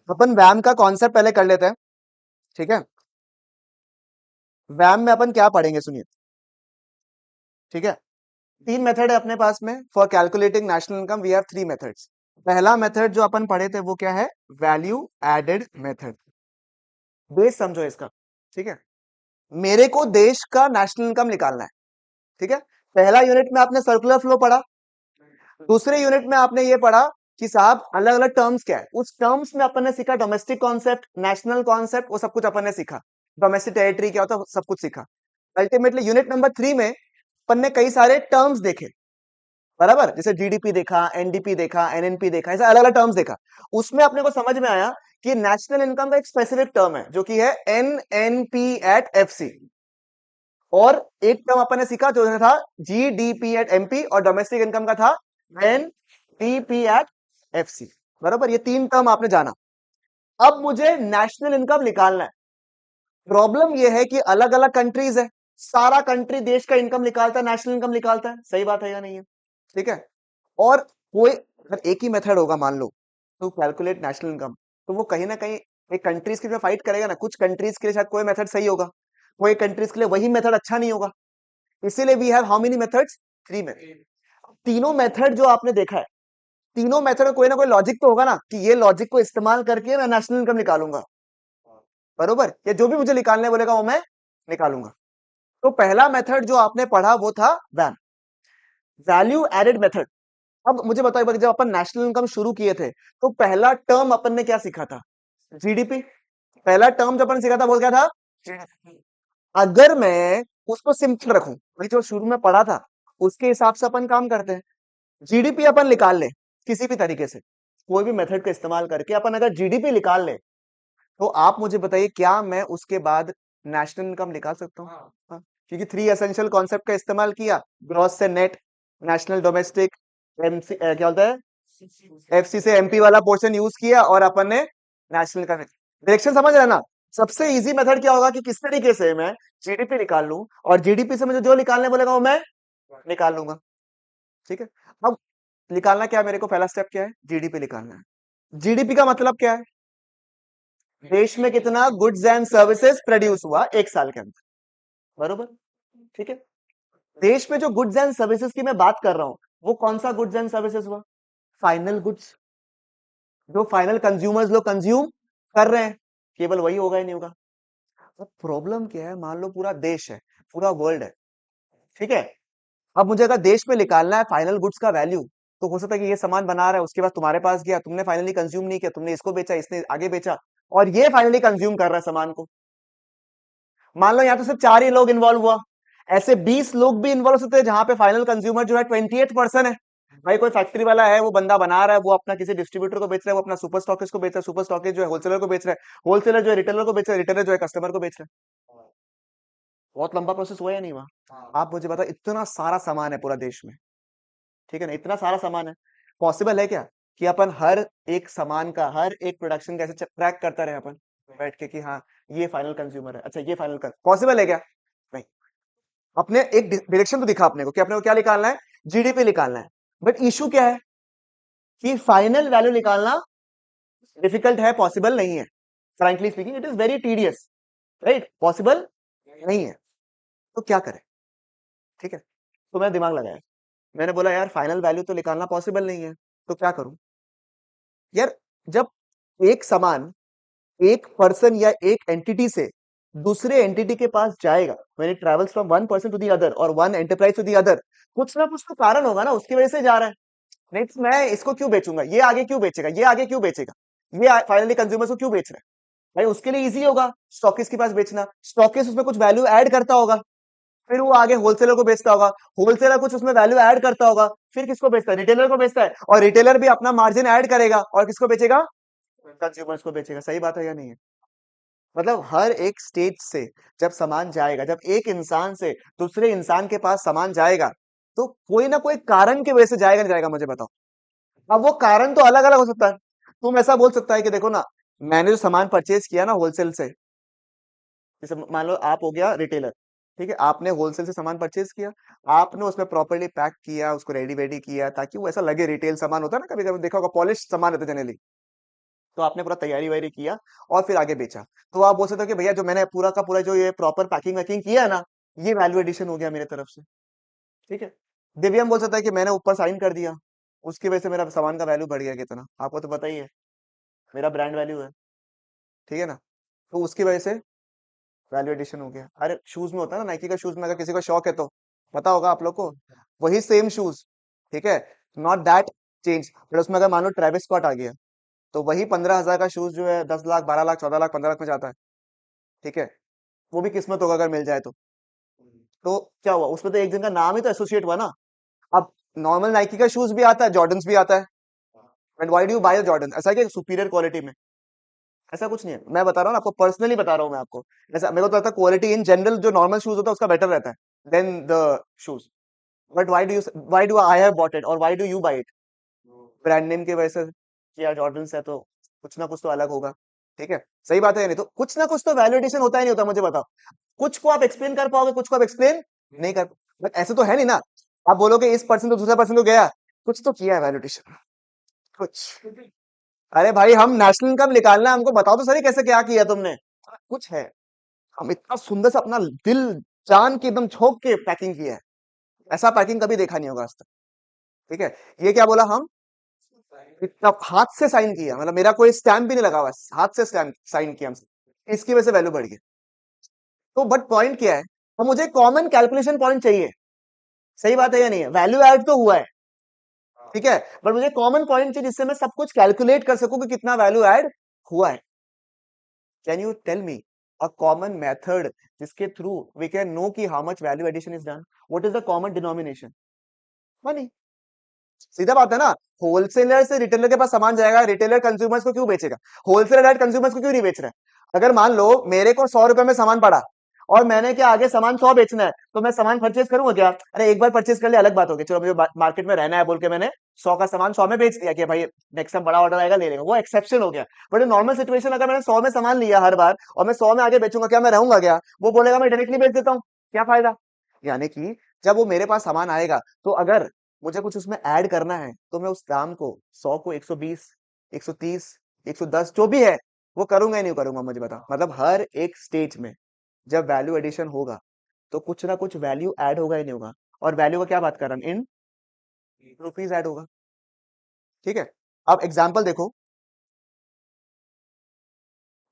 अपन वैम का कॉन्सेप्ट पहले कर लेते हैं, ठीक है। वैम में अपन क्या पढ़ेंगे सुनिए, ठीक है। तीन मेथड है अपने पास में for calculating national income. We have three methods. पहला मेथड जो अपन पढ़े थे वो क्या है, वैल्यू एडेड मेथड। बेस समझो इसका, ठीक है। मेरे को देश का नेशनल इनकम निकालना है, ठीक है। पहला यूनिट में आपने सर्कुलर फ्लो पढ़ा, दूसरे यूनिट में आपने ये पढ़ा कि साहब अलग अलग टर्म्स क्या है। उस टर्म्स में अपन ने सीखा डोमेस्टिक कॉन्सेप्ट, नेशनल कॉन्सेप्ट, वो सब कुछ अपन ने सीखा। डोमेस्टिक टेरिटरी क्या होता है, सब कुछ सीखा। अल्टीमेटली यूनिट नंबर 3 में अपन ने कई सारे टर्म्स देखे, बराबर, जैसे जीडीपी देखा, एनडीपी देखा, एनएनपी देखा, ऐसे अलग अलग टर्म्स देखा। उसमें अपने को समझ में आया कि नेशनल इनकम का एक स्पेसिफिक टर्म है जो कि है एनएनपी एट एफसी। और एक टर्म अपन ने सीखा जो था जीडीपी एट एमपी, और डोमेस्टिक इनकम का था एनडीपी एट एफसी। बराबर, ये तीन टर्म आपने जाना। अब मुझे नेशनल इनकम निकालना है। प्रॉब्लम ये है कि अलग अलग कंट्रीज है, सारा कंट्री देश का इनकम निकालता है, नेशनल इनकम निकालता है, सही बात है या नहीं है, ठीक है। और कोई अगर एक ही मेथड होगा मान लो टू कैलकुलेट नेशनल इनकम, तो वो कहीं ना कहीं एक कंट्रीज के लिए फाइट करेगा ना। कुछ कंट्रीज के लिए शायद कोई मेथड सही होगा, कोई कंट्रीज के लिए वही मेथड अच्छा नहीं होगा। इसीलिए we have how many methods, three method. तीनों मेथड जो आपने देखा है, तीनों मेथड में कोई ना कोई लॉजिक तो होगा ना, कि ये लॉजिक को इस्तेमाल करके मैं नेशनल इनकम निकालूंगा, बरोबर, या जो भी मुझे निकालने बोलेगा वो मैं निकालूंगा। तो पहला मेथड जो आपने पढ़ा वो था वैम, वैल्यू एडेड मेथड। अब मुझे बताओ एक बार, जब अपन नेशनल इनकम शुरू किए थे तो पहला टर्म अपन ने क्या सीखा था, जीडीपी। पहला टर्म जो अपन ने सीखा था वो क्या था, GDP। अगर मैं उसको सिंपल रखूं, वही जो शुरू में पढ़ा था उसके हिसाब से अपन काम करते हैं। जीडीपी अपन निकाल ले किसी भी तरीके से, कोई भी मेथड का इस्तेमाल करके अपन अगर जीडीपी निकाल ले, तो आप मुझे बताइए क्या मैं उसके बाद नेशनल इनकम निकाल सकता हूँ? हाँ, क्योंकि थ्री एसेंशियल कॉन्सेप्ट का इस्तेमाल किया, ग्रॉस से नेट, नेशनल डोमेस्टिक, एमसी क्या होता है, एफसी से एमपी वाला पोर्शन यूज किया, और अपन ने नेशनल का डायरेक्शन समझ रहे हैं ना। सबसे इजी मेथड क्या होगा कि किस तरीके से मैं जीडीपी निकाल लूं, और जीडीपी से मुझे जो निकालने बोलेगा वो मैं निकाल लूंगा, ठीक है। अब निकालना क्या है, मेरे को पहला स्टेप क्या है, जीडीपी निकालना है। जीडीपी का मतलब क्या है, देश में कितना गुड्स एंड सर्विसेज प्रोड्यूस हुआ एक साल के अंदर, बरोबर, ठीक है। देश में जो गुड्स एंड सर्विसेज की मैं बात कर रहा हूं, वो कौन सा गुड्स एंड सर्विसेज हुआ, फाइनल गुड्स, जो फाइनल कंज्यूमर्स लोग कंज्यूम कर रहे हैं, केवल वही होगा ही नहीं होगा। अब प्रॉब्लम क्या है, मान लो पूरा देश है, पूरा वर्ल्ड है, ठीक है। अब मुझे अगर देश में निकालना है फाइनल गुड्स का वैल्यू, तो हो सकता है कि ये सामान बना रहा है, उसके बाद तुम्हारे पास गया, तुमने फाइनली कंज्यूम नहीं किया, तुमने इसको बेचा, इसने आगे बेचा, और ये फाइनली कंज्यूम कर रहा है सामान को। मान लो यहाँ तो सिर्फ चार ही लोग इन्वॉल्व हुआ, ऐसे 20 लोग भी इन्वॉल्व हो सकते हैं जहां पे फाइनल कंज्यूमर जो है 28% है। भाई कोई फैक्ट्री वाला है, वो बंदा बना रहा है, वो अपना किसी डिस्ट्रीब्यूटर को बेच रहा है, वो अपना सुपर स्टॉकिस्ट को बेच रहा है, सुपर स्टॉकिस्ट जो है होलसेलर को बेच रहा है, होलसेलर जो है रिटेलर को बेच रहा है, रिटेलर जो है कस्टमर को बेच रहा है। बहुत लंबा प्रोसेस हुआ या नहीं हुआ, आप मुझे बताओ। इतना सारा सामान है पूरा देश में, ठीक है ना, इतना सारा सामान है। पॉसिबल है क्या कि अपन हर एक सामान का, हर एक प्रोडक्शन कैसे ट्रैक करता रहे अपन बैठ के कि हाँ ये फाइनल कंज्यूमर है, अच्छा ये फाइनल कर, पॉसिबल है क्या, नहीं। अपने एक डायरेक्शन तो दिखा अपने को कि अपने को क्या निकालना है, जीडीपी निकालना है। बट इशू क्या है कि फाइनल वैल्यू निकालना डिफिकल्ट है, पॉसिबल नहीं है। Frankly speaking it is very tedious, right, possible नहीं है। तो क्या करें, ठीक है। तो मैं दिमाग लगाया, मैंने बोला यार फाइनल वैल्यू तो निकालना पॉसिबल नहीं है, तो क्या करूं यार। जब एक सामान एक पर्सन या एक एंटिटी से दूसरे एंटिटी के पास जाएगा, when it travels from one person to the other और one enterprise to the other, कुछ ना कुछ तो कारण होगा ना, उसकी वजह से जा रहा है। नहीं तो मैं इसको क्यों बेचूंगा, ये आगे क्यों बेचेगा, ये आगे क्यों बेचेगा, ये फाइनली कंज्यूमर को क्यों बेच रहा है। भाई उसके लिए इजी होगा स्टॉकिस्ट के पास बेचना, स्टॉकिस्ट उसमें कुछ वैल्यू ऐड करता होगा, फिर वो आगे होलसेलर को बेचता होगा, होलसेलर कुछ उसमें वैल्यू ऐड करता होगा, फिर किसको बेचता है, रिटेलर को बेचता है, और रिटेलर भी अपना मार्जिन ऐड करेगा और किसको बेचेगा, कंज्यूमर्स को बेचेगा। सही बात है या नहीं है। मतलब हर एक स्टेज से जब सामान जाएगा, जब एक इंसान से दूसरे इंसान के पास सामान जाएगा, तो कोई ना कोई कारण की वजह से जाएगा, नहीं जाएगा, मुझे बताओ। अब वो कारण तो अलग अलग हो सकता है। तुम ऐसा बोल सकता है कि देखो ना, मैंने जो सामान परचेज किया ना होलसेल से, जैसे मान लो आप हो गया रिटेलर, ठीक है, आपने होलसेल से सामान परचेज किया, आपने उसमें प्रॉपरली पैक किया, उसको रेडी वेडी किया ताकि वो ऐसा लगे, रिटेल सामान होता है ना, कभी कभी देखा होगा पॉलिश सामान होता है जनरली, तो आपने पूरा तैयारी वैयारी किया और फिर आगे बेचा। तो आप बोल सकते हो कि भैया जो मैंने पूरा का पूरा जो ये प्रॉपर पैकिंग वैकिंग किया है ना, ये वैल्यू एडिशन हो गया मेरे तरफ से। ठीक है। दिव्यम बोल सकता है कि मैंने ऊपर साइन कर दिया, उसकी वजह से मेरा सामान का वैल्यू बढ़ गया कितना, आपको तो पता ही है, मेरा ब्रांड वैल्यू है। ठीक है ना। तो उसकी वजह से वैल्यू एडिशन हो गया। अरे शूज में होता है ना, नाइकी का शूज में अगर किसी को शौक है तो पता होगा आप लोग को, वही सेम शूज। ठीक है। नॉट दैट चेंज, फिर उसमें अगर मान लो ट्रेविस स्कॉट आ गया, तो वही 15,000 का शूज जो है 10 लाख 12 लाख 14 लाख 15 लाख में जाता है। ठीक है। वो भी किस्मत होगा अगर मिल जाए तो क्या हुआ उसमें, तो एक दिन का नाम ही तो एसोसिएट हुआ ना। अब नॉर्मल नाइकी का शूज भी आता है, जॉर्डन्स भी आता है, and why do you bye Jordan, ऐसा है कि सुपीरियर क्वालिटी में, ऐसा कुछ नहीं है। मैं बता रहा हूँ ना आपको, पर्सनली बता रहा हूँ मैं आपको, ऐसा मेरे को तो लगता है क्वालिटी इन जनरल जो नॉर्मल शूज होता है उसका बेटर रहता है then the shoes. But why do I have bought it और why do you buy it, brand name की वजह से कि यार जॉर्डन्स है तो कुछ ना कुछ तो अलग होगा। ठीक है। सही बात है या नहीं, तो कुछ ना कुछ तो वैल्यूएशन होता ही नहीं होता, मुझे बताओ। कुछ को आप एक्सप्लेन कर पाओगे, कुछ को आप एक्सप्लेन नहीं कर, बट ऐसे तो है नहीं ना, आप बोलोगे इस पर्सन तो दूसरा पर्सन को गया, कुछ तो किया है वैल्यूएशन, कुछ। अरे भाई हम नेशनल इनकम निकालना है, हमको बताओ तो सही कैसे क्या किया तुमने, कुछ है। हम इतना सुंदर से अपना दिल जान के एकदम झोंक के पैकिंग किया है, ऐसा पैकिंग कभी देखा नहीं होगा आज तक। ठीक है। ये क्या बोला हम, इतना हाथ से साइन किया, मतलब मेरा कोई स्टैम्प भी नहीं लगा हुआ, हाथ से स्टैम्प साइन किया हमसे, इसकी वजह से वैल्यू बढ़ गई। तो बट पॉइंट क्या है, तो मुझे कॉमन कैलकुलेशन पॉइंट चाहिए। सही बात है या नहीं है, वैल्यू ऐड तो हुआ है। ठीक है। बट मुझे कॉमन पॉइंट चाहिए जिससे मैं सब कुछ कैलकुलेट कर सकूं कि कितना वैल्यू ऐड हुआ है। Can you tell me a common method जिसके थ्रू वी कैन नो कि how much value addition is done, what is the common denomination, money. सीधा बात है ना। होलसेलर से रिटेलर के पास सामान जाएगा, रिटेलर कंज्यूमर्स को क्यों बेचेगा, होलसेलर डायरेक्ट कंज्यूमर्स को क्यों नहीं बेच रहा है। अगर मान लो मेरे को 100 रुपए में सामान पड़ा और मैंने क्या आगे सामान 100 बेचना है, तो मैं सामान परचेज करूंगा क्या, अरे एक बार परचेज कर लिया अलग बात होगी, चलो मुझे मार्केट में रहना है बोल के मैंने 100 का सामान 100 में बेच दिया कि भाई नेक्स्ट टाइम बड़ा ऑर्डर आएगा ले लेगा, वो एक्सेप्शन हो गया। बट नॉर्मल सिचुएशन अगर मैंने 100 में सामान लिया हर बार और मैं 100 में आगे बेचूंगा, क्या मैं रहूंगा क्या, वो बोलेगा मैं डायरेक्टली बेच देता हूँ, क्या फायदा। यानी कि जब वो मेरे पास सामान आएगा, तो अगर मुझे कुछ उसमें ऐड करना है, तो मैं उस दाम को 100 को 120 130 110 जो भी है वो करूंगा ही नहीं करूंगा, मुझे बता, मतलब हर एक स्टेज में जब वैल्यू एडिशन होगा तो कुछ ना कुछ वैल्यू ऐड होगा ही नहीं होगा। और वैल्यू का क्या बात कर रहा हूं, इन रुपीज ऐड होगा। ठीक है। अब एग्जाम्पल देखो,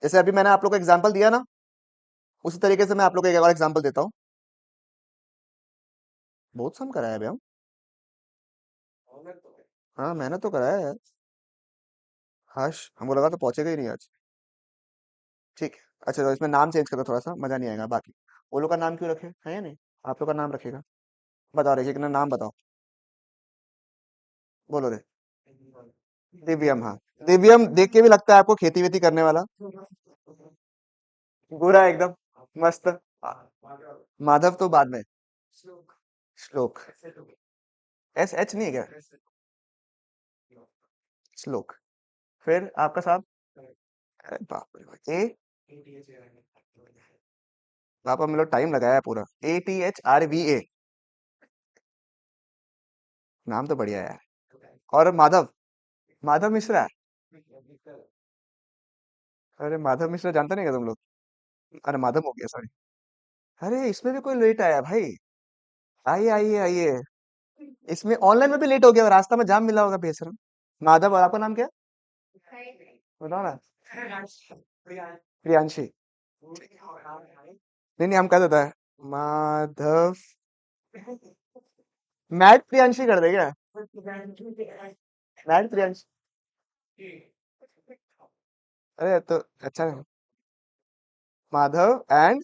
जैसे अभी मैंने आप लोग को एग्जाम्पल दिया ना, उसी तरीके से मैं आप लोग को एक और एग्जाम्पल देता हूँ। बहुत सम कराया भैया। हाँ मैंने तो कराया है। हाश हमको लगा तो पहुंचेगा ही नहीं आज। ठीक है। अच्छा तो इसमें नाम चेंज करो थोड़ा सा, मजा नहीं आएगा बाकी। वो लोग का नाम क्यों रखे है या नहीं, आप लोग का नाम रखेगा। बताओ रखिए कितना नाम बताओ, बोलो रे। दिव्यम, हाँ। दिव्यम देख के भी लगता है आपको खेती वेती करने वाला, गोरा एकदम, मस्त। माधव तो बाद में, श्लोक, एस एच नहीं है क्या, श्लोक। फिर आपका साहब, अरे बाप रे बाप, ए, पापा मतलब टाइम लगाया है पूरा, ATHRVA, नाम तो बढ़िया है यार। और माधव, माधव मिश्रा, अरे माधव मिश्रा जानता नहीं क्या तुम लोग, अरे माधव हो गया सॉरी। अरे इसमें भी कोई लेट आया भाई, आइए आइए आइए। इसमें ऑनलाइन में भी लेट हो गया, रास्ता में जाम मिला होगा बेशरम। माधव, और आपका नाम क्या है? बताओ ना। प्रियांशी। नहीं नहीं हम कह देता है माधव, मैट प्रियांशी कर दे क्या, मैट प्रियांशी। अरे तो अच्छा है, माधव एंड,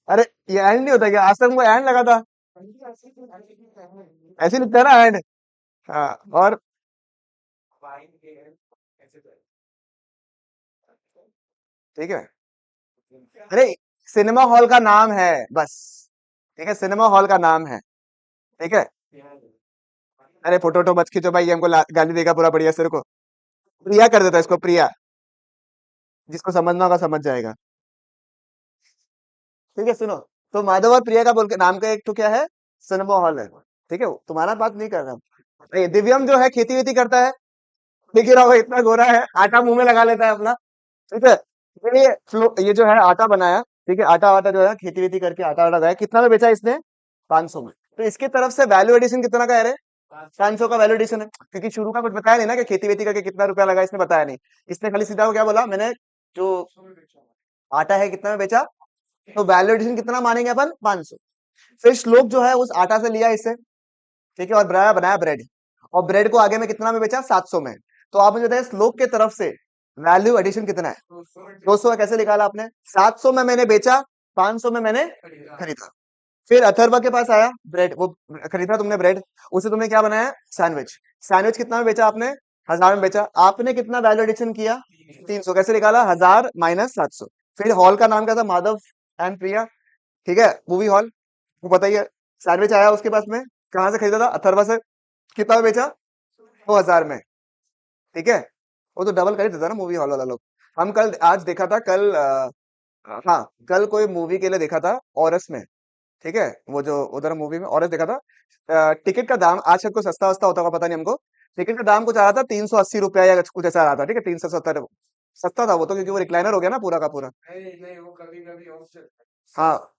अरे ये एंड नहीं होता क्या, आज तक वो एंड लगा था, ऐसे ही लिखता है ना एंड। हाँ। और ठीक है। अरे सिनेमा हॉल का नाम है बस, ठीक है, सिनेमा हॉल का नाम है। ठीक है। अरे फोटो वोटो मत खींचो भाई, ये हमको गाली देगा पूरा बढ़िया सिर को। प्रिया कर देता है इसको, प्रिया, जिसको समझना होगा समझ जाएगा। ठीक है सुनो, तो माधव और प्रिया का बोल के नाम का एक तो क्या है, सिनेमा हॉल है। ठीक है, तुम्हारा बात नहीं कर रहा हूं। ये दिव्यम जो है खेती वेती करता है, दिख ही रहा होगा इतना गोरा है, आटा मुंह में लगा लेता है अपना। ठीक है, ये फ्लो, ये जो है आटा बनाया, ठीक है, आटा वाटा जो है खेती वेती करके आटा वाटा गया, कितना में बेचा इसने? 500 में। तो इसकी तरफ से वैल्यू एडिशन कितना का है रे? 500 का वैल्यू एडिशन है, क्योंकि शुरू का कुछ बताया नहीं ना कि खेती वेती करके कितना रुपया लगा, इसने बताया नहीं। इसने खाली सीधा को क्या बोला मैंने, जो आटा है कितना में बेचा, तो वैल्यू एडिशन कितना मानेंगे अपन? 500। फिर श्लोक जो है उस आटा से लिया इससे, ठीक है, और बनाया बनाया ब्रेड, और ब्रेड को आगे में कितना में बेचा? 700 में। तो आप मुझे बताइए श्लोक के तरफ से वैल्यू एडिशन कितना है? 200 कैसे निकाला आपने? 700 में मैंने बेचा, 500 में मैंने खरीदा। फिर अथर्वा के पास आया ब्रेड, वो खरीदा तुमने ब्रेड, उसे तुमने क्या बनाया? सैंडविच। सैंडविच कितना में बेचा आपने? 1000 में बेचा। आपने कितना वैल्यू एडिशन किया? 300। कैसे निकाला? 1000 माइनस 700। फिर हॉल का नाम क्या था? माधव एंड प्रिया, ठीक है, मूवी हॉल, वो बताइए। सैंडविच आया उसके पास में, कहाँ से खरीदा था? अथर्वा से। कितना में बेचा? 2000 में। ठीक है, वो तो डबल कर ही देता ना मूवी हॉल वाला लोग। हम कल आज देखा था, कल हाँ, कल कोई मूवी के लिए देखा था औरस में, ठीक है, वो जो उधर मूवी में औरत देखा था। टिकट का दाम आज शायद कुछ सस्ता वस्ता होता होगा, पता नहीं हमको। टिकट का दाम कुछ आ रहा था 380 रुपया या कुछ ऐसा आ रहा था, ठीक है, 370। सस्ता था वो तो, क्योंकि वो रिक्लाइनर हो गया ना पूरा का पूरा। हाँ,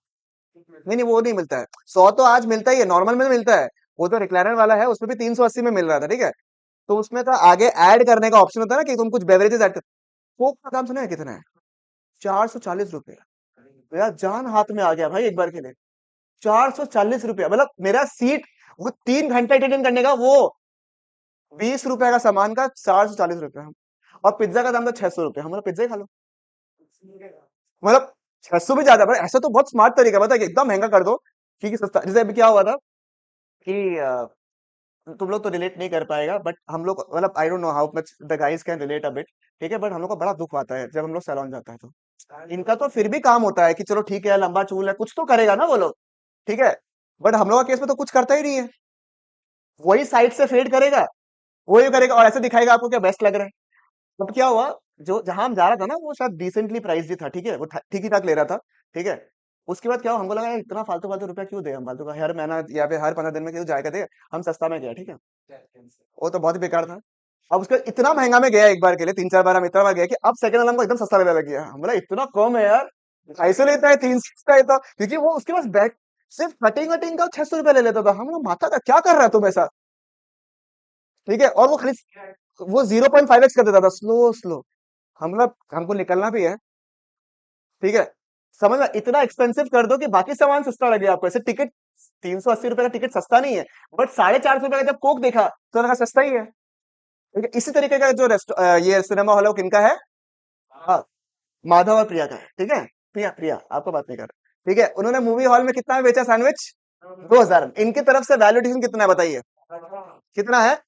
नहीं नहीं, वो नहीं मिलता है। 100 तो आज मिलता ही है, नॉर्मल में तो मिलता है। वो तो रिक्लाइनर वाला है, उसमें भी 380 में मिल रहा था, ठीक है। तो उसमें था आगे ऐड करने का ऑप्शन होता है ना, कि तुम कुछ बेवरेजेस ऐड कर। कोक का दाम सुना है कितना है? 440 रुपया। मेरा जान हाथ में आ गया भाई एक बार के लिए। 440 रुपया, मतलब मेरा सीट, वो 3 घंटे अटेंड करने का, वो 20 रुपए का सामान का 440 रुपया। और पिज्जा का दाम था 600 रुपया, हमारा पिज्जा ही खा लो। मतलब 600 भी ज्यादा, भाई ऐसा तो बहुत स्मार्ट तरीका है, बता कि एकदम महंगा कर दो, क्योंकि सस्ता। जैसे अभी क्या हुआ था कि तुम लोग तो रिलेट नहीं कर पाएगा, बट हम लोग, मतलब आई don't know how much the guys can relate a bit, ठीक है, बट हम लोग को बड़ा दुख आता है जब हम लोग सैलून जाता है तो। इनका तो फिर भी काम होता है कि चलो ठीक है, लंबा चूल है, कुछ तो करेगा ना वो लोग, ठीक है। बट हम लोग का केस में तो कुछ करता ही नहीं है, वही साइड से फेड करेगा, वही करेगा, और ऐसे दिखाएगा आपको क्या बेस्ट लग रहा है। अब क्या हुआ, जो जहां हम जा रहा था ना, वो शायद डिसेंटली प्राइस ही था, ठीक है, वो ठीक ही ठाक ले रहा था, ठीक है। उसके बाद क्या हुआ, हमको लगा यार इतना फालतू फालतू रुपया क्यों दे हम, फालतू का हर महीना या फिर हर 15 दिन में क्यों जाएगा, दे। हम सस्ता में गया, ठीक है, वो तो बहुत ही बेकार था। अब उसका इतना महंगा में गया एक बार के लिए, 3 4 बार हम इतना बार गया कि अब सेकंड वाला हमको एकदम सस्ता लगने लग गया। हम बोला इतना कम है यार, 250 लेता है, 300 का लेता, क्योंकि वो उसके पास बैग सिर्फ कटिंग वटिंग का 600 रुपया ले लेता था। हम लोग माथा का क्या कर रहा है तुम ऐसा, ठीक है, और वो खाली वो 0.5x कर देता था, स्लो स्लो। हम लोग, हमको निकलना भी है, ठीक है, समझ में, इतना एक्सपेंसिव कर दो कि बाकी सामान सस्ता लगे आपको। ऐसे टिकट 380 रुपए का टिकट सस्ता नहीं है, बट 450 रुपए का जब कोक देखा तो लगा सस्ता ही है, ठीक है। इसी तरीके का जो ये सिनेमा हॉल है वो किनका है? हाँ, माधव और प्रिया का है, ठीक है। प्रिया प्रिया आपको बात नहीं कर रहा, ठीक है। उन्होंने मूवी हॉल में कितना में बेचा सैंडविच? 2000 में। इनकी तरफ से वैल्यूडेशन कितना है बताइए? कितना है?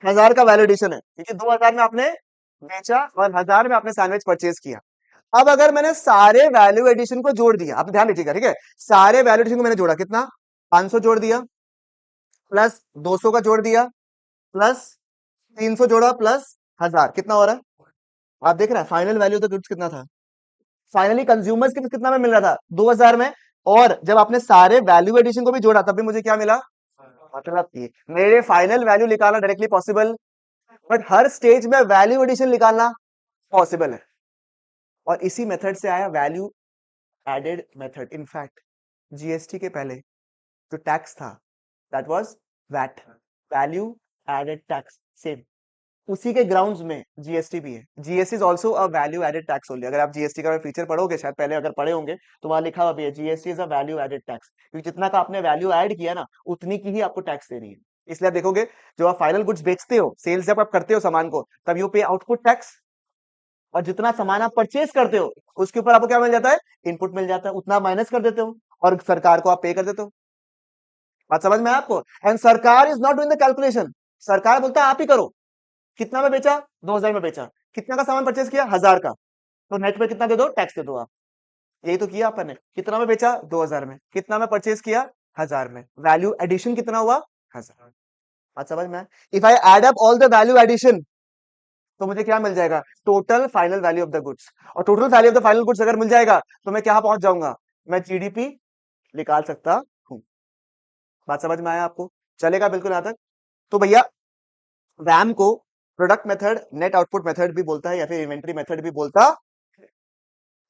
1000 का वैल्यूडेशन है, क्योंकि 2000 में आपने बेचा और 1000 में आपने सैंडविच परचेज किया। अब अगर मैंने सारे वैल्यू एडिशन को जोड़ दिया, आप ध्यान दीजिएगा, ठीक है, सारे वैल्यू एडिशन को मैंने जोड़ा, कितना? 500 जोड़ दिया, प्लस 200 का जोड़ दिया, प्लस 300 जोड़ा, प्लस 1000, कितना हो रहा है? आप देख रहे हैं फाइनल वैल्यू तो गुड्स कितना था? फाइनली कंज्यूमर्स के कितना में मिल रहा था? 2000 में। और जब आपने सारे वैल्यू एडिशन को भी जोड़ा, तब भी मुझे क्या मिला? मतलब कि मेरे फाइनल वैल्यू निकालना डायरेक्टली पॉसिबल, बट हर स्टेज में वैल्यू एडिशन निकालना पॉसिबल है। और इसी मेथड से आया value added method. In fact GST के पहले जो टैक्स था, that was VAT, value added tax, same. उसी के ग्राउंड्स में जीएसटी भी है। GST is also a value added tax only. अगर आप जीएसटी का फीचर पढ़ोगे, शायद पहले अगर पढ़े होंगे, तो वहां लिखा हुआ भी है GST is a value added tax, क्योंकि जितना का आपने वैल्यू ऐड किया ना, उतनी की ही आपको टैक्स देनी है। इसलिए आप देखोगे, जब आप फाइनल गुड्स बेचते हो, सेल्स जब आप करते हो सामान को, तब यू पे आउटपुट टैक्स। और जितना सामान आप परचेज करते हो, उसके ऊपर आपको क्या मिल जाता है? इनपुट मिल जाता है, उतना माइनस कर देते हो, और सरकार को आप पे कर देते हो। बात समझ में है आपको? एंड सरकार is not doing the calculation. सरकार बोलता है आप ही करो। कितना में बेचा? 2000 में बेचा। कितना का सामान परचेज किया? 1000 का। तो नेट पे कितना दे दो? टैक्स दे दो आप। यही तो किया अपन ने। कितना में बेचा? 2000 में। कितना में परचेज किया? 1000 में। वैल्यू एडिशन कितना हुआ? 1000। बात समझ में? If I add up all the value addition, तो मुझे क्या मिल जाएगा? Total final value of the goods. और total value of the final goods अगर मिल जाएगा, तो मैं क्या पहुंच जाऊंगा? मैं जीडीपी निकाल सकता हूं। बात समझ में आया आपको? चलेगा बिल्कुल यहां तक? तो भैया, रैम को product method net output method भी बोलता है या फिर इन्वेंटरी मेथड भी बोलता है।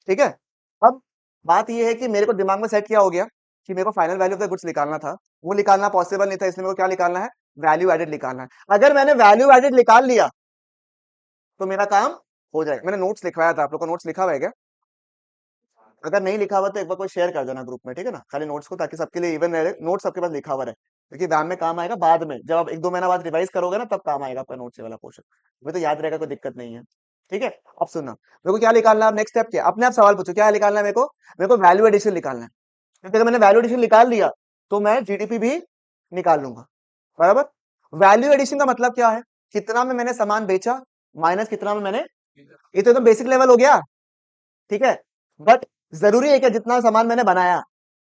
ठीक है। अब बात ये है कि मेरे को दिमाग में सेट क्या हो गया कि मेरे को final value of the goods निकालना था, वो निकालना पॉसिबल नहीं था, इसलिए मेरे को क्या निकालना है, वैल्यू एडेड निकालना है। अगर मैंने वैल्यू एडेड निकाल लिया तो मेरा काम हो जाएगा। मैंने नोट्स लिखवाया था, आप लोग को नोट्स लिखा हुआ है क्या? अगर नहीं लिखा हुआ तो एक बार कोई शेयर कर देना ग्रुप में, ठीक है ना, खाली नोट्स को, ताकि सबके लिए इवन रहे, नोट्स सबके पास लिखा हुआ रहे, क्योंकि एग्जाम में काम आएगा बाद में, जब आप 1-2 महीना बाद रिवाइज करोगे ना, तब काम आएगा आपका नोट्स वाला पोर्शन। वो तो याद रहेगा, कोई दिक्कत नहीं है। ठीक है। अब सुनना, मेरे को क्या निकालना है, नेक्स्ट स्टेप क्या, अपने आप सवाल पूछो क्या निकालना है मेरे को वैल्यू एडिशन निकालना है, क्योंकि अगर मैंने वैल्यू एडिशन निकाल लिया तो मैं जीडीपी भी निकाल लूंगा। बराबर। वैल्यू एडिशन का मतलब क्या है, कितना में मैंने सामान बेचा माइनस कितना में मैंने, ये तो एकदम बेसिक लेवल हो गया। ठीक है। बट जरूरी है क्या जितना सामान मैंने बनाया,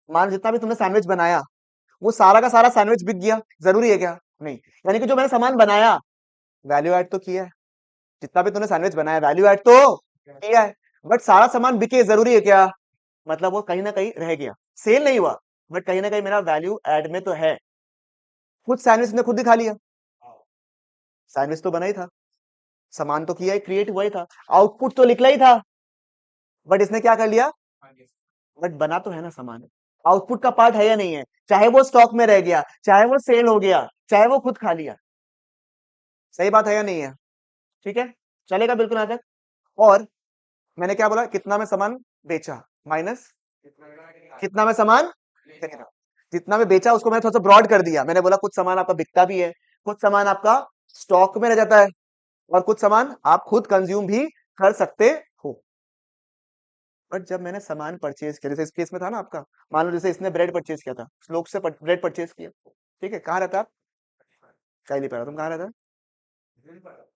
मान जितना भी तुमने सैंडविच बनाया, वो सारा का सारा सैंडविच बिक गया, जरूरी है क्या? नहीं। यानी कि जो मैंने सामान बनाया, वैल्यू ऐड तो किया है, जितना भी तूने सैंडविच बनाया वैल्यू ऐड तो किया है, बट सारा सामान बिके, जरूरी है क्या? मतलब वो कहीं ना कहीं रह गया, सेल नहीं हुआ, बट कहीं ना कहीं मेरा वैल्यू ऐड में तो है। खुद सैंडविच ने खुद ही खा लिया, सैंडविच तो बना ही था, सामान तो किया ही, क्रिएट हुआ ही था, आउटपुट तो निकला ही था, बट इसने क्या कर लिया, बट बना तो है ना सामान, आउटपुट का पार्ट है या नहीं है, चाहे वो स्टॉक में रह गया, चाहे वो सेल हो गया, चाहे वो खुद खा लिया। सही बात है या नहीं है? ठीक है। चलेगा बिल्कुल यहाँ तक। और मैंने क्या बोला, कितना में सामान बेचा माइनस कितना में सामान खरीदा, जितना में बेचा उसको मैंने थोड़ा सा ब्रॉड कर दिया, मैंने बोला कुछ सामान आपका बिकता भी है, कुछ सामान आपका स्टॉक में रह जाता है, और कुछ सामान आप खुद कंज्यूम भी कर सकते हो। बट जब मैंने सामान परचेज किया, जैसे इस केस में था ना आपका, मान लो जैसे इसने ब्रेड परचेज किया था, श्लोक से ब्रेड परचेज किया, ठीक है, कहाँ रहता है आप? शैली पारा, तुम कहाँ रहता है?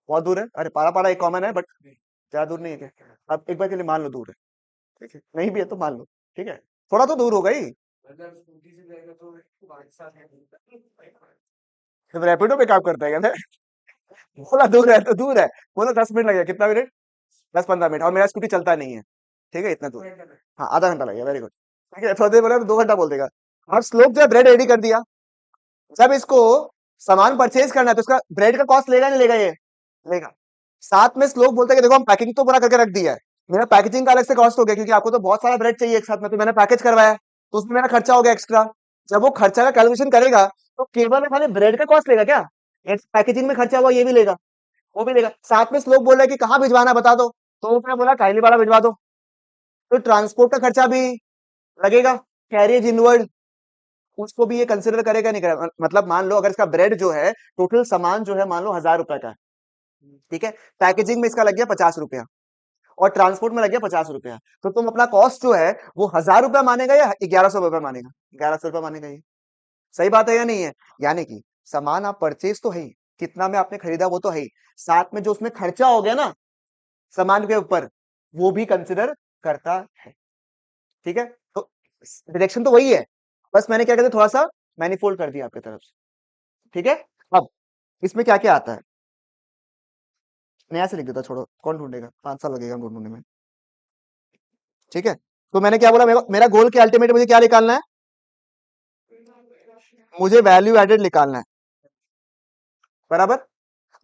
बहुत दूर है, अरे पारा पारा एक कॉमन है, बट ज्यादा दूर नहीं है क्या? अब एक बार के लिए मान लो दूर है, ठीक है, नहीं भी है तो मान लो, ठीक है, थोड़ा तो दूर हो गई। रैपिडो पे काम करता है क्या? बोला दूर है तो दूर है, बोला 10 मिनट लगेगा, कितना मिनट, 10-15 मिनट, और मेरा स्कूटी चलता नहीं है, ठीक है, इतना दूर, हाँ आधा घंटा लगेगा, वेरी गुड। ठीक है, थोड़ा देर बोला तो 2 घंटा बोल देगा। और श्लोक जो है ब्रेड रेडी कर दिया, जब इसको सामान परचेज करना है तो इसका ब्रेड का कॉस्ट लेगा नहीं लेगा, ये लेगा। साथ में श्लोक बोलते हैं कि देखो हम पैकिंग तो पूरा करके रख दिया है, मेरा पैकेजिंग का अलग से कॉस्ट हो गया, क्योंकि आपको तो बहुत सारा ब्रेड चाहिए एक साथ में, तो मैंने पैकेज करवाया, तो उसमें मेरा खर्चा हो गया एक्स्ट्रा। जब वो खर्चा का कैलकुलेशन करेगा तो केवल खाली ब्रेड का कॉस्ट लेगा क्या, पैकेजिंग में खर्चा हुआ ये भी लेगा, वो भी लेगा। साथ में श्लोक बोल रहा है कि कहाँ भिजवाना है बता दो, तो उसने बोला काइली वाला भिजवा दो, तो ट्रांसपोर्ट का खर्चा भी लगेगा, कैरियज इनवर्ड, उसको भी ये कंसिडर करेगा नहीं करेगा। मतलब मान लो अगर इसका ब्रेड जो है, टोटल सामान जो है मान लो 1000 रुपए का है, ठीक है, पैकेजिंग में इसका लग गया 50 रुपया, और ट्रांसपोर्ट में लग गया 50 रुपया, तो तुम अपना कॉस्ट जो है वो 1000 रुपया मानेगा या 1100 रुपया मानेगा? 1100 रुपया मानेगा ये। सही बात है या नहीं है? यानी कि सामान आप परचेज तो है ही, कितना में आपने खरीदा वो तो है ही, साथ में जो उसमें खर्चा हो गया ना सामान के ऊपर, वो भी कंसिडर करता है। ठीक है। तो डायरेक्शन तो वही है, बस मैंने क्या कहते थोड़ा सा मैनिफोल्ड कर दिया आपकी तरफ से। ठीक है। अब इसमें क्या क्या आता है, नया से लिख देता, छोड़ो, कौन ढूंढेगा, 5 साल लगेगा हमको ढूंढने में। ठीक है। तो मैंने क्या बोला, मेरा गोल क्या अल्टीमेट, मुझे क्या निकालना है, मुझे वैल्यू एडेड निकालना है। बराबर।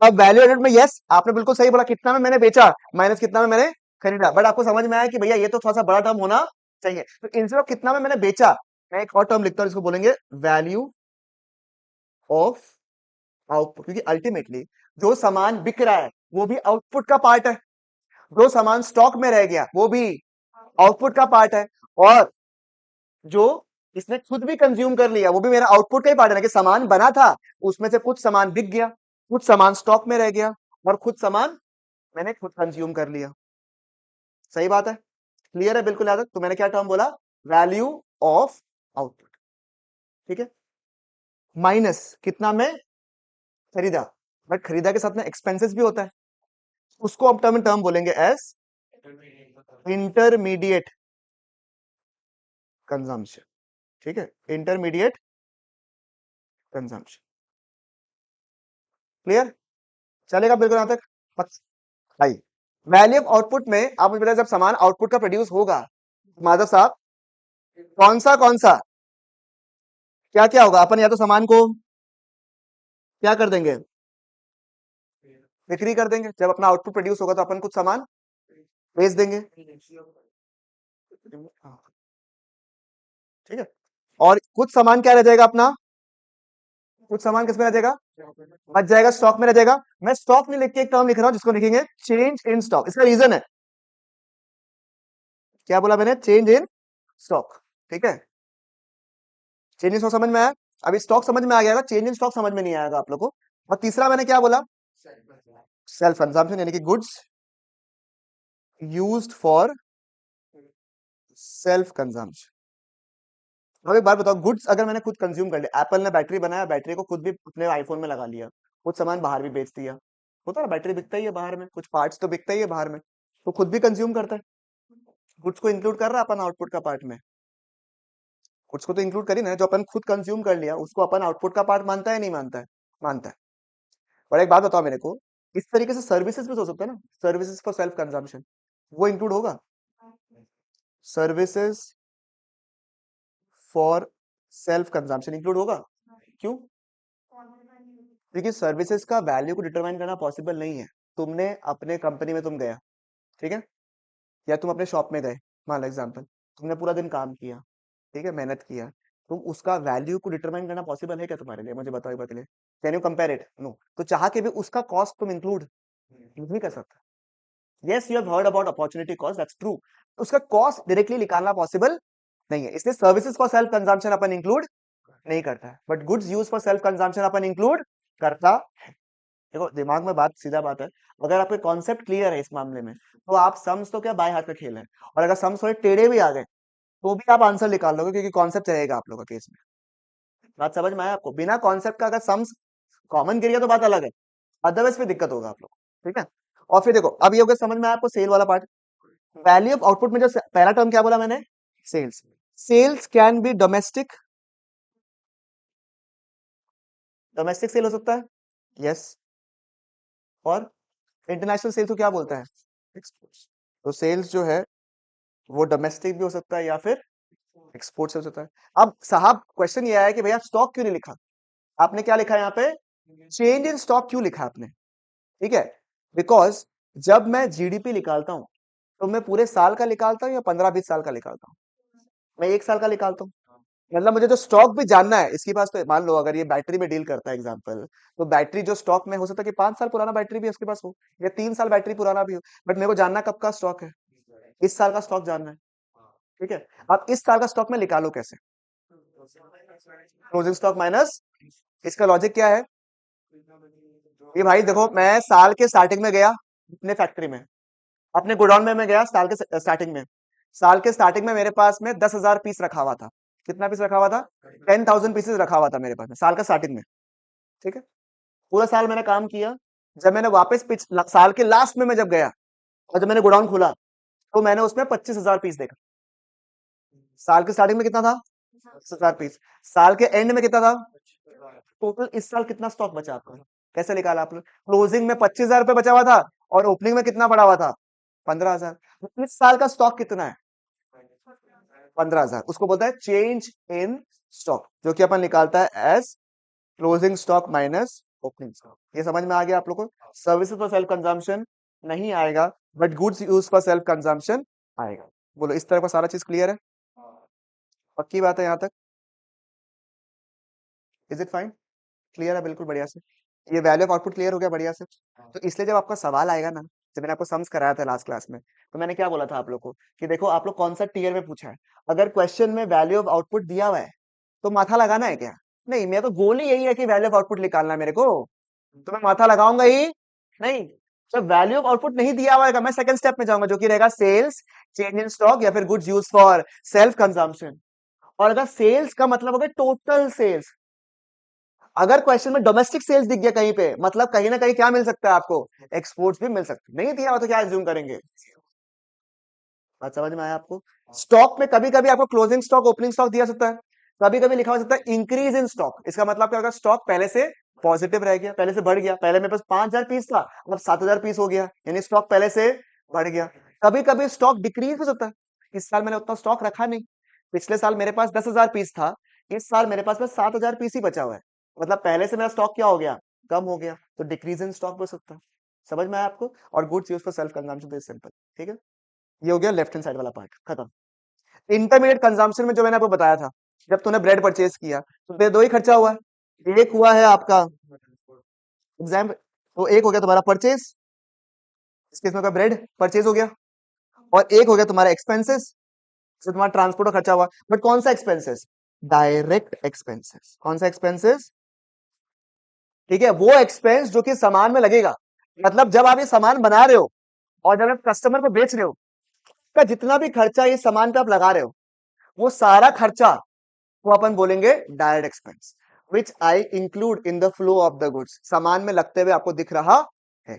अब वैल्यू एडेड में यस आपने बिल्कुल सही बोला, कितना में मैंने बेचा माइनस कितना में मैंने खरीदा, बट आपको समझ में आया कि भैया ये तो थोड़ा सा बड़ा टर्म होना चाहिए, तो इंस्टेड ऑफ कितना में मैंने बेचा, मैं एक और टर्म लिखता हूं, इसको बोलेंगे वैल्यू ऑफ आउटपुट, क्योंकि अल्टीमेटली जो सामान बिक रहा है वो भी आउटपुट का पार्ट है, जो सामान स्टॉक में रह गया वो भी आउटपुट का पार्ट है, और जो इसने खुद भी कंज्यूम कर लिया वो भी मेरा आउटपुट का ही पार्ट है ना, कि सामान बना था, उसमें से कुछ सामान बिक गया, कुछ सामान स्टॉक में रह गया, और कुछ सामान मैंने खुद कंज्यूम कर लिया। सही बात है, क्लियर है बिल्कुल याद है? तो मैंने क्या टर्म बोला, वैल्यू ऑफ आउटपुट। ठीक है। माइनस कितना में खरीदा, बट खरीदा के साथ में एक्सपेंसेस भी होता है, उसको अब टर्म बोलेंगे एज इंटरमीडिएट कंजम्पशन। ठीक है, इंटरमीडिएट कंजम्पशन। क्लियर? चलेगा बिल्कुल यहां तक? भाई वैल्यू ऑफ आउटपुट में आप मुझे बताइए, जब सामान आउटपुट का प्रोड्यूस होगा, माधव साहब, कौन सा क्या क्या होगा, अपन या तो सामान को क्या कर देंगे, बिक्री कर देंगे। जब अपना आउटपुट प्रोड्यूस होगा तो अपन कुछ सामान बेच देंगे। हाँ, ठीक है। और कुछ सामान क्या रह जाएगा अपना, कुछ सामान किस में रह जाएगा, बच जाएगा, स्टॉक में रह जाएगा। मैं स्टॉक नहीं लिख के एक टर्म लिख रहा हूं जिसको लिखेंगे चेंज इन स्टॉक। इसका रीजन है, क्या बोला मैंने, चेंज इन स्टॉक। ठीक है, चेंज इन स्टॉक समझ में आया। अभी स्टॉक समझ में आ गया, चेंज इन स्टॉक समझ में नहीं आएगा आप लोग को। और तीसरा मैंने क्या बोला, सेल्फ कंजम्पशन, यानी कि goods used for self consumption. अब एक बात बताओ, गुड्स अगर मैंने खुद कंज्यूम कर लिया, एप्पल ने बैटरी बनाया, बैटरी को खुद भी अपने आईफोन में लगा लिया, कुछ सामान बाहर भी बेच दिया, होता है ना, बैटरी बिकता ही है बाहर में, कुछ पार्ट्स तो बिकता ही है बाहर में, तो खुद भी कंज्यूम करता है। गुड्स को इंक्लूड कर रहा है अपन आउटपुट का पार्ट में, गुड्स को तो इंक्लूड करी ना, जो अपन खुद कंज्यूम कर लिया उसको अपन आउटपुट का पार्ट मानता है नहीं मानता है, मानता है। और एक बात बताओ मेरे को, इस तरीके से सर्विसेज भी तो हो सकता है ना, सर्विसेज फॉर सेल्फ कंजम्पशन, वो इंक्लूड होगा, services for self consumption include होगा। क्यों, क्योंकि सर्विसेज का वैल्यू को डिटरमाइन करना पॉसिबल नहीं है। तुमने अपने कंपनी में तुम गया, ठीक है, या तुम अपने शॉप में गए, मान लो एग्जांपल, तुमने पूरा दिन काम किया, ठीक है, मेहनत किया, तुम उसका वैल्यू को डिटरमाइन करना पॉसिबल है क्या तुम्हारे लिए, मुझे बताओ एक बात के लिए, can you compare it, no. तो चाह के भी उसका कॉस्ट तुम इंक्लूड नहीं कर सकते। Yes, you have heard about opportunity cost, that's true, उसका कॉस्ट डायरेक्टली निकालना पॉसिबल नहीं है, इसलिए services for self consumption upon include नहीं करता है, but goods use for self consumption upon include करता। देखो दिमाग में बात, सीधा बात है, अगर आपके कॉन्सेप्ट क्लियर है इस मामले में, तो आप सम्स तो क्या बाय हाथ का खेल है, और अगर सम्स थोड़े टेढ़े भी आ गए तो भी आप आंसर निकाल लोगे, क्योंकि कॉन्सेप्ट रहेगा आप लोगों का केस में। बात समझ में आया आपको, बिना कॉन्सेप्ट का अगर सम्स कॉमन गिर गया तो बात अलग है, अदरवाइज फिर दिक्कत होगा आप लोग को, ठीक है। और फिर देखो, अब ये हो गया समझ में आया आपको सेल वाला पार्ट। वैल्यू ऑफ आउटपुट में जो पहला टर्म क्या बोला मैंने, sales. Sales can be domestic, domestic sale हो सकता है, यस, और इंटरनेशनल सेल तो क्या बोलता है, एक्सपोर्ट्स। तो सेल्स जो है वो डोमेस्टिक भी हो सकता है या फिर एक्सपोर्ट से हो सकता है। अब साहब क्वेश्चन ये आया कि भैया स्टॉक क्यों नहीं लिखा, आपने क्या लिखा है यहाँ पे, चेंज इन स्टॉक क्यों लिखा आपने, ठीक है, बिकॉज जब मैं जीडीपी निकालता हूं तो मैं पूरे साल का निकालता हूँ या 15-20 साल का निकालता हूँ, मैं एक साल का निकालता हूँ। मतलब मुझे जो स्टॉक भी जानना है, इसके पास तो मान लो अगर ये बैटरी में डील करता है एग्जांपल, तो बैटरी जो स्टॉक में हो सकता है कि 5 साल पुराना बैटरी भी उसके पास हो, या 3 साल बैटरी पुराना भी हो, बट मेरे को जानना कब का स्टॉक है, इस साल का स्टॉक जानना है, ठीक है। अब इस साल का स्टॉक में निकालो कैसे, क्लोजिंग स्टॉक माइनस, इसका लॉजिक क्या है, ये भाई देखो, मैं साल के स्टार्टिंग में गया अपने फैक्ट्री में, अपने गोडाउन में मैं गया साल के स्टार्टिंग में, साल के स्टार्टिंग में मेरे पास में 10,000 पीस रखा हुआ था, कितना पीस रखा हुआ था, 10,000 पीसेस रखा हुआ था मेरे पास में साल का स्टार्टिंग में, ठीक है। पूरा साल मैंने काम किया, जब मैंने वापस साल के लास्ट में मैं जब गया और जब मैंने गोडाउन खोला, तो मैंने उसमें 25,000 पीस देखा। साल के स्टार्टिंग में कितना था, 10,000 पीस, साल के एंड में कितना था, टोटल इस साल कितना स्टॉक बचा आपका, कैसे निकाला आप लोग, क्लोजिंग में 25,000 रुपए बचा हुआ था और ओपनिंग में कितना पड़ा हुआ था, 15,000। तो इस साल का स्टॉक कितना है, 15,000, उसको बोलता है चेंज इन स्टॉक, जो कि अपन निकालता है as closing stock minus opening stock. ये समझ में आ गया आप लोग को, सर्विसेज फॉर सेल्फ कंजम्पशन नहीं आएगा, but goods use for self consumption आएगा। बोलो इस तरह का सारा चीज क्लियर है, पक्की बात है यहाँ तक, इज इट फाइन, क्लियर है बिल्कुल बढ़िया से, ये वैल्यू ऑफ आउटपुट क्लियर हो गया बढ़िया से। तो इसलिए जब आपका सवाल आएगा ना, जब मैंने आपको सम्स कराया था लास्ट क्लास में, तो मैंने क्या बोला था आप लोग को कि देखो आप लोग कौन सा टीयर में पूछा है, अगर क्वेश्चन में वैल्यू ऑफ आउटपुट दिया हुआ है तो माथा लगाना है क्या, नहीं, मेरा तो गोल ही यही है कि वैल्यू ऑफ आउटपुट निकालना है मेरे को, तो मैं माथा लगाऊंगा ही नहीं। जब वैल्यू ऑफ आउटपुट नहीं दिया हुआ है, मैं सेकंड स्टेप में जाऊंगा जो कि रहेगा सेल्स, चेंज इन स्टॉक या फिर goods use for self consumption. और अगर सेल्स का मतलब हो गया टोटल सेल्स, अगर क्वेश्चन में डोमेस्टिक सेल्स दिख गया कहीं पे, मतलब कहीं ना कहीं क्या मिल सकता है आपको, एक्सपोर्ट्स भी मिल सकते हैं। नहीं दिया हुआ तो क्या एज्यूम करेंगे, बात समझ में आया आपको। स्टॉक में कभी कभी आपको क्लोजिंग स्टॉक ओपनिंग स्टॉक दिया सकता है, कभी कभी लिखा हो सकता है इंक्रीज इन स्टॉक, इसका मतलब क्या होगा, स्टॉक पहले से पॉजिटिव रह गया, पहले से बढ़ गया, पहले मेरे पास 5,000 पीस था अब 7,000 पीस हो गया, यानी स्टॉक पहले से बढ़ गया। कभी कभी स्टॉक डिक्रीज हो सकता है, इस साल मैंने उतना स्टॉक रखा नहीं, पिछले साल मेरे पास 10,000 पीस था, इस साल मेरे पास में 7,000 पीस ही बचा हुआ है, मतलब पहले से मेरा स्टॉक क्या हो गया, कम हो गया, तो डिक्रीज इन स्टॉक भी हो सकता है। समझ में आया आपको? और goods use for self consumption तो सिंपल, ठीक है। ये हो गया लेफ्ट हैंड साइड वाला पार्ट खत्म। इंटरमीडिएट कंजम्पशन में जो मैंने आपको बताया था, जब तूने ब्रेड परचेज किया तो तेरे दो ही खर्चा हुआ है। एक हुआ है आपका एग्जाम, तो एक हो गया तुम्हारा परचेज, इस केस में का ब्रेड परचेज हो गया, और एक हो गया तुम्हारा एक्सपेंसेस, जो तुम्हारा ट्रांसपोर्ट का खर्चा हुआ। बट कौन सा एक्सपेंसेस? Direct expenses. कौन सा एक्सपेंसेस? ठीक है, वो एक्सपेंस जो कि सामान में लगेगा। मतलब जब आप ये सामान बना रहे हो और जब आप कस्टमर को बेच रहे हो, का जितना भी खर्चा ये सामान पे आप लगा रहे हो, वो सारा खर्चा वो अपन बोलेंगे direct expense, which I include in the flow of the goods. सामान में लगते हुए आपको दिख रहा है।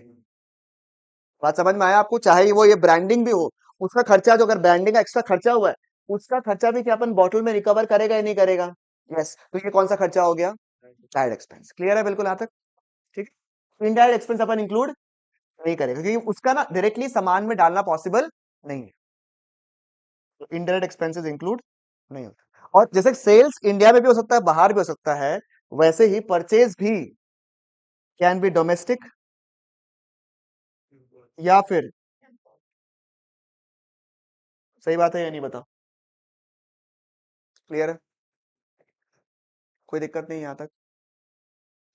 बात समझ में आया आपको? चाहे वो ये ब्रांडिंग भी हो, उसका खर्चा जो अगर ब्रांडिंग का एक्स्ट्रा खर्चा हुआ है, उसका खर्चा भी क्या अपन बॉटल में रिकवर करेगा या नहीं करेगा? यस, तो ये कौन सा खर्चा हो गया? Direct expense. क्लियर है बिल्कुल यहां तक? ठीक है, इनडायरेक्ट एक्सपेंस अपन इंक्लूड नहीं करेगा क्योंकि उसका ना डायरेक्टली सामान में डालना पॉसिबल नहीं है, तो इनडायरेक्ट एक्सपेंसेस इंक्लूड नहीं होता। और जैसे सेल्स इंडिया में भी हो सकता है, बाहर भी हो सकता है, वैसे ही परचेज भी कैन बी डोमेस्टिक या फिर, सही बात है या नहीं बताओ? क्लियर है? कोई दिक्कत नहीं यहां तक?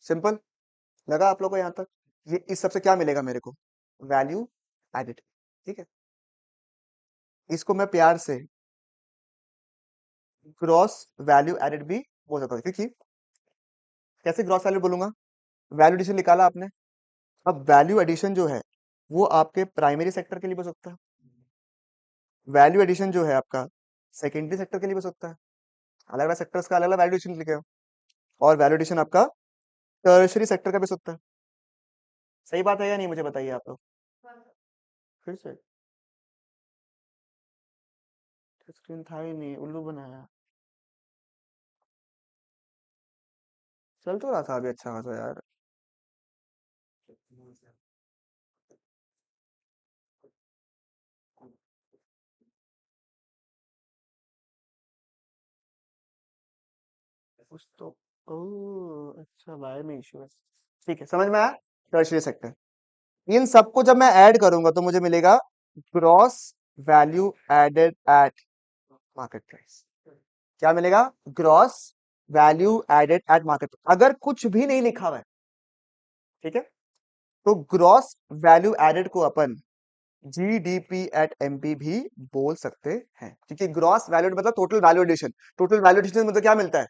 सिंपल लगा आप लोग को यहां तक? ये इस सबसे क्या मिलेगा मेरे को? Value added. ठीक है, इसको मैं प्यार से ग्रॉस वैल्यू एडिड भी बोल सकता हूँ, क्योंकि कैसे ग्रॉस वैल्यू बोलूंगा? वैल्यू एडिशन निकाला आपने, अब वैल्यू एडिशन जो है वो आपके प्राइमरी सेक्टर के लिए भी हो सकता है, वैल्यू एडिशन जो है आपका सेकेंडरी सेक्टर के लिए भी हो सकता है। अलग अलग सेक्टर्स का अलग अलग वैल्यू एडिशन लिखे हो, और वैल्यू एडिशन आपका टर्शरी सेक्टर का भी हो सकता है। सही बात है या नहीं, मुझे बताइए आप लोग फिर से। स्क्रीन था ही नहीं, उल्लू बनाया। चल तो रहा था अभी अच्छा खासा यार। कुछ तो, ओह अच्छा, वाई में इश्यू है। ठीक है, समझ में आया? टर्शरी सेक्टर, इन सबको जब मैं ऐड करूंगा तो मुझे मिलेगा gross value added at market price. क्या मिलेगा? Gross value added at market. अगर कुछ भी नहीं लिखा हुआ है, ठीक है, तो ग्रॉस वैल्यू एडेड को अपन जीडीपी एट एमपी भी बोल सकते हैं, क्योंकि ग्रॉस वैल्यू मतलब total value addition. Total value addition मतलब क्या मिलता है?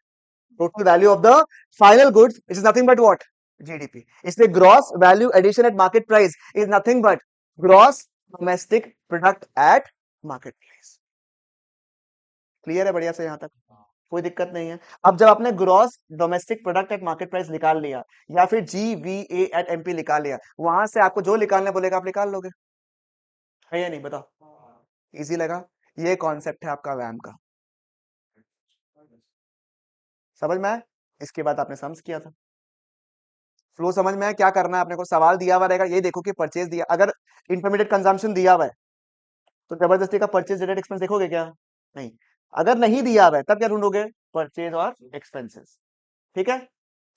Total value of the final goods, it is nothing but what? GDP. इसलिए gross value addition at market price is nothing but gross domestic product at market price. Clear है बढ़िया से यहां तक? कोई दिक्कत नहीं है। अब जब आपने gross domestic product at market price निकाल लिया, या फिर जीवीए एट एमपी निकाल लिया, वहां से आपको जो निकालने बोलेगा आप निकाल लोगे, है या नहीं बताओ? इजी लगा? ये कॉन्सेप्ट है आपका वैम का। समझ में आया? इसके बाद आपने सम्स किया था। फ्लो समझ में आया? क्या करना है अपने को? सवाल दिया हुआ रहेगा, ये देखो कि परचेज दिया, अगर इंटरमीडिएट कंजम्पशन दिया हुआ है तो जबरदस्ती का परचेज रिलेटेड एक्सपेंस देखोगे क्या? नहीं। अगर नहीं दिया हुआ है तब क्या ढूंढोगे? परचेज और एक्सपेंसेस। ठीक है,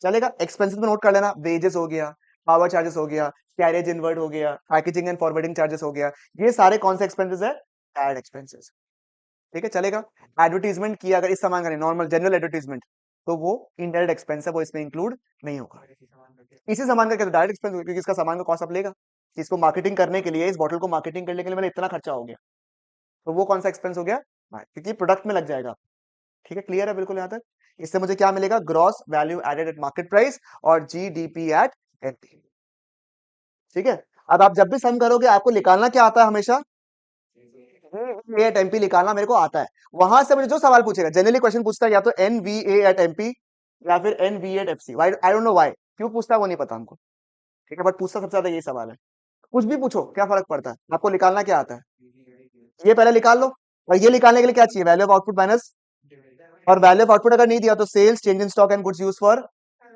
चलेगा। एक्सपेंसेस में नोट कर लेना, वेजेस हो गया, पावर चार्जेस हो गया, कैरेज इनवर्ड हो गया, पैकेजिंग एंड फॉरवर्डिंग चार्जेस हो गया, ये सारे कौन से एक्सपेंसेस है? Add expenses. ठीक है, चलेगा। एडवर्टीजमेंट किया अगर इस सामान का, नॉर्मल जनरल एडवर्टीजमेंट, तो वो इनडायरेक्ट एक्सपेंस है, वो इसमें इंक्लूड नहीं होगा। इसी सामान का क्या डायरेक्ट एक्सपेंस होगा, क्योंकि इसका सामान का कॉस्ट आप लेगा, इसको मार्केटिंग करने के लिए, इस बॉटल को मार्केटिंग करने के लिए मैंने इतना खर्चा हो गया, तो वो कौन सा एक्सपेंस हो गया? हाँ, क्योंकि प्रोडक्ट में लग जाएगा। ठीक है, क्लियर है बिल्कुल यहाँ तक? इससे मुझे क्या मिलेगा? Gross value added at market price और जीडीपी एट एमपी। ठीक है, अब आप जब भी सम करोगे आपको निकालना क्या आता है हमेशा? एट एमपी निकालना मेरे को आता है। वहां से मुझे जो सवाल पूछेगा, जनरली क्वेश्चन पूछता है या तो एनवीए एट एमपी या फिर NV at FC. I don't know why, क्यों पूछता है वो नहीं पता हमको। ठीक है, बट पूछता सबसे ज्यादा यही सवाल है। कुछ भी पूछो, क्या फर्क पड़ता है? आपको निकालना क्या आता है? ये पहले निकाल लो। और ये निकालने के लिए क्या चाहिए? वैल्यू ऑफ आउटपुट माइनस, और वैल्यू ऑफ आउटपुट अगर नहीं दिया तो sales change in stock and goods use for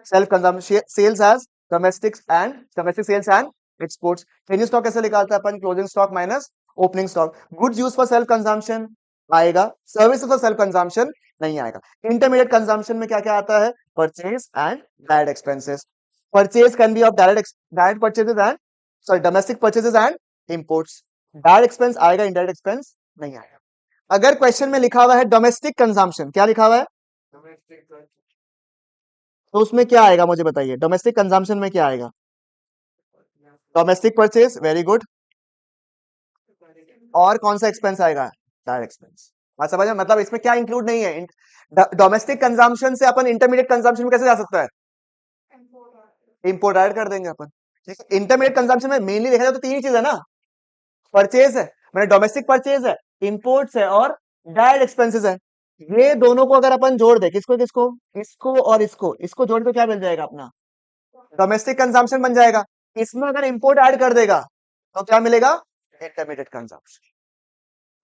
self consumption, sales as domestic sales and exports. Change in stock कैसे निकालता है अपन? Closing stock minus opening stock. Goods use for self consumption आएगा, service for self consumption नहीं आएगा। Intermediate consumption में क्या क्या आता है? Purchase and direct expenses. Purchase can B of direct purchases and sorry, domestic purchases and imports. Direct expense आएगा, indirect expense नहीं आएगा। अगर क्वेश्चन में लिखा हुआ है डोमेस्टिक कंजम्पशन, क्या लिखा हुआ है, तो उसमें क्या आएगा मुझे बताइए, डोमेस्टिक कंजम्पशन में क्या आएगा? Domestic purchase, very good. और कौन सा एक्सपेंस आएगा? Direct expense. बात समझ में? मतलब इसमें क्या इंक्लूड नहीं है, डोमेस्टिक कंजम्पशन से अपन इंटरमीडिएट कंजम्पशन में कैसे जा सकता है? इंपोर्ट ऐड कर देंगे अपन। ठीक है, इंटरमीडिएट कंजम्पशन में मेनली देखा जाए तो तीन ही चीज है ना, परचेज है, मैंने डोमेस्टिक परचेज है, इंपोर्ट्स है और डायरेक्ट एक्सपेंसेस है। ये दोनों को अगर अपन जोड़ दे, किसको किसको, इसको और इसको जोड़ तो क्या मिल जाएगा अपना? डोमेस्टिक कंजम्पशन बन जाएगा। इसमें अगर इंपोर्ट ऐड कर देगा तो क्या मिलेगा? Intermediate consumption.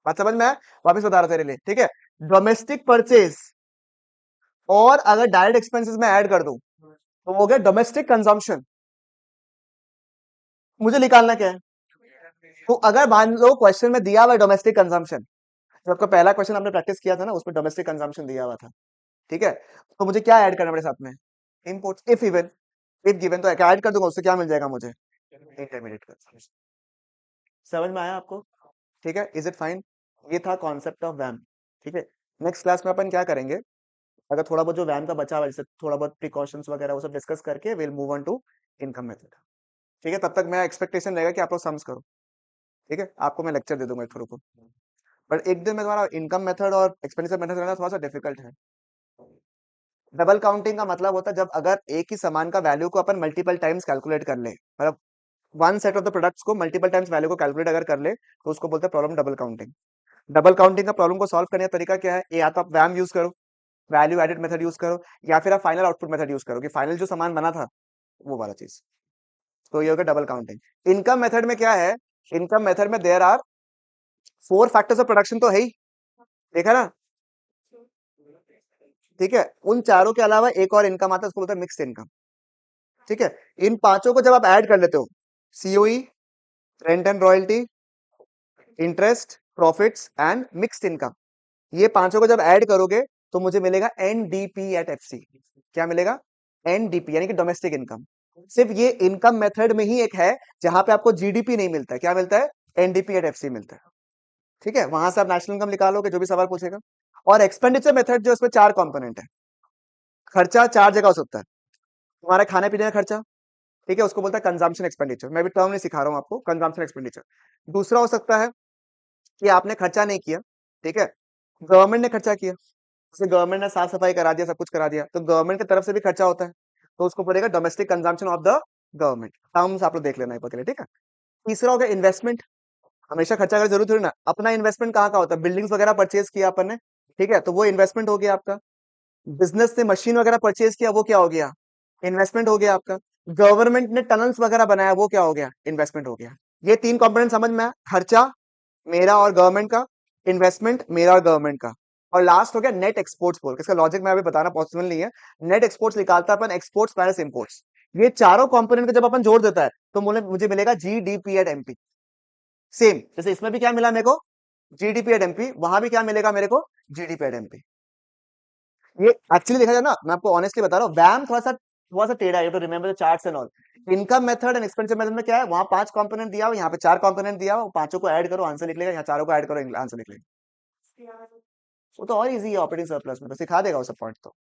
बात समझ में आया? वापिस बता रहा तेरे लिए, ठीक है। डोमेस्टिक परचेज और अगर डायरेक्ट एक्सपेंसेस में ऐड कर दूं तो हो गया डोमेस्टिक कंजम्पशन। मुझे निकालना क्या है? तो अगर मान लो क्वेश्चन में दिया हुआ है डोमेस्टिक कंजम्पशन, जो आपका पहला क्वेश्चन आपने प्रैक्टिस किया था ना, उसमें डोमेस्टिक कंजम्पशन दिया हुआ था, ठीक है, तो मुझे क्या ऐड करना पड़ेगा साथ में? Imports, if even, if given तो ऐड कर दूंगा, उससे क्या मिल जाएगा मुझे? Intermediate consumption. समझ में आया आपको? ठीक है, इज इट फाइन? ये था कॉन्सेप्ट ऑफ वैम। ठीक है, नेक्स्ट क्लास में अपन क्या करेंगे, अगर थोड़ा बहुत जो वैम का बचा हुआ है, जैसे थोड़ा बहुत प्रिकॉशंस वगैरह वो सब डिस्कस करके will move on to income method. ठीक है, तब तक मैं एक्सपेक्टेशन रहेगा कि आप लोग सम्स करो। ठीक है, आपको मैं लेक्चर दे दूंगा थोड़ा को, बट एक दिन में तुम्हारा इनकम मेथड और एक्सपेंडिचर मेथड करना थोड़ा सा डिफिकल्ट है। डबल काउंटिंग का मतलब होता है जब अगर एक ही सामान का वैल्यू को अपन मल्टीपल टाइम्स कैलकुलेट कर ले, मतलब one set of the products को मल्टीपल टाइम्स वैल्यू को कैलकुलेट अगर कर ले, तो उसको बोलते हैं problem double counting. Double counting का प्रॉब्लम को सॉल्व करने का तरीका क्या है? या तो आप वैम यूज करो, वैल्यू एडेड मेथड यूज करो, या फिर आप फाइनल आउटपुट मेथड यूज करो कि फाइनल जो सामान बना था वो वाला चीज। तो ये होगा डबल काउंटिंग। इनकम मेथड में क्या है? इनकम मेथड में there are four factors of production, तो है ही, देखा ना? ठीक है, उन चारों के अलावा एक और इनकम आता है, उसको बोलते हैं मिक्स्ड इनकम। ठीक है, इन पांचों को जब आप ऐड कर लेते हो, COE, rent and royalty, interest, profits and mixed income, ये पांचों को जब ऐड करोगे तो मुझे मिलेगा एनडीपी एट एफसी। क्या मिलेगा? एनडीपी यानी कि डोमेस्टिक इनकम। सिर्फ ये इनकम मेथड में ही एक है जहां पे आपको जीडीपी नहीं मिलता है, क्या मिलता है? एनडीपी एट एफसी मिलता है। ठीक है, वहां से आप नेशनल इनकम निकालोगे जो भी सवाल पूछेगा। और एक्सपेंडिचर मेथड जो इसमें चार कंपोनेंट है, खर्चा चार जगह हो सकता है, तुम्हारे खाने पीने का खर्चा, ठीक है, उसको बोलता है कंजम्पशन एक्सपेंडिचर, मैं भी टर्म नहीं सिखा रहा हूं आपको, कंजम्पशन एक्सपेंडिचर। दूसरा हो सकता है कि आपने खर्चा नहीं किया, ठीक है, गवर्नमेंट ने खर्चा किया, जैसे गवर्नमेंट ने साफ सफाई करा दिया, सब कुछ करा दिया, तो गवर्नमेंट की तरफ से भी खर्चा होता है, तो उसको बोलेगा domestic consumption of the government. Terms आप लोग देख लेना एक बार के लिए, ठीक है। तीसरा हो गया इन्वेस्टमेंट, हमेशा खर्चा अगर जरूर थोड़ी ना, अपना इन्वेस्टमेंट कहाँ का होता है? बिल्डिंग्स वगैरह परचेज किया अपन ने, ठीक है, तो वो इन्वेस्टमेंट हो गया आपका। बिजनेस से मशीन वगैरह परचेज किया, वो क्या हो गया? इन्वेस्टमेंट हो गया आपका। गवर्नमेंट ने टनल्स वगैरह बनाया, वो क्या हो गया? इन्वेस्टमेंट हो गया। ये तीन कंपोनेंट समझ में आया, खर्चा मेरा और गवर्नमेंट का, इन्वेस्टमेंट मेरा और गवर्नमेंट का, और लास्ट हो गया नेट एक्सपोर्ट्स बोल, इसका लॉजिक मैं अभी बताना पॉसिबल नहीं है। नेट एक्सपोर्ट्स निकालता है अपन एक्सपोर्ट्स माइनस इंपोर्ट्स। ये चारों कंपोनेंट को जब अपन जोड़ देता है तो मुझे मिलेगा जीडीपी एट एमपी। सेम जैसे इसमें भी क्या मिला मेरे को? जीडीपी एट एमपी, वहां भी क्या मिलेगा मेरे को? GDP at MP. ये एक्चुअली देखा जाए ना, मैं आपको ऑनेस्टली बता रहा हूँ, वैम थोड़ा सा टेढ़ा है, to remember the charts and all. Income method and expenditure method में क्या है, वहां पांच कंपोनेंट दिया हुआ, यहाँ पे चार कंपोनेंट दिया हुआ, पांचों को ऐड करो आंसर लिख लेगा, यहाँ चारों को ऐड करो आंसर लिख लेगा। वो तो और इजी है ऑपरेटिंग सरप्लस में, तो सिखा देगा वो सब पॉइंट तो।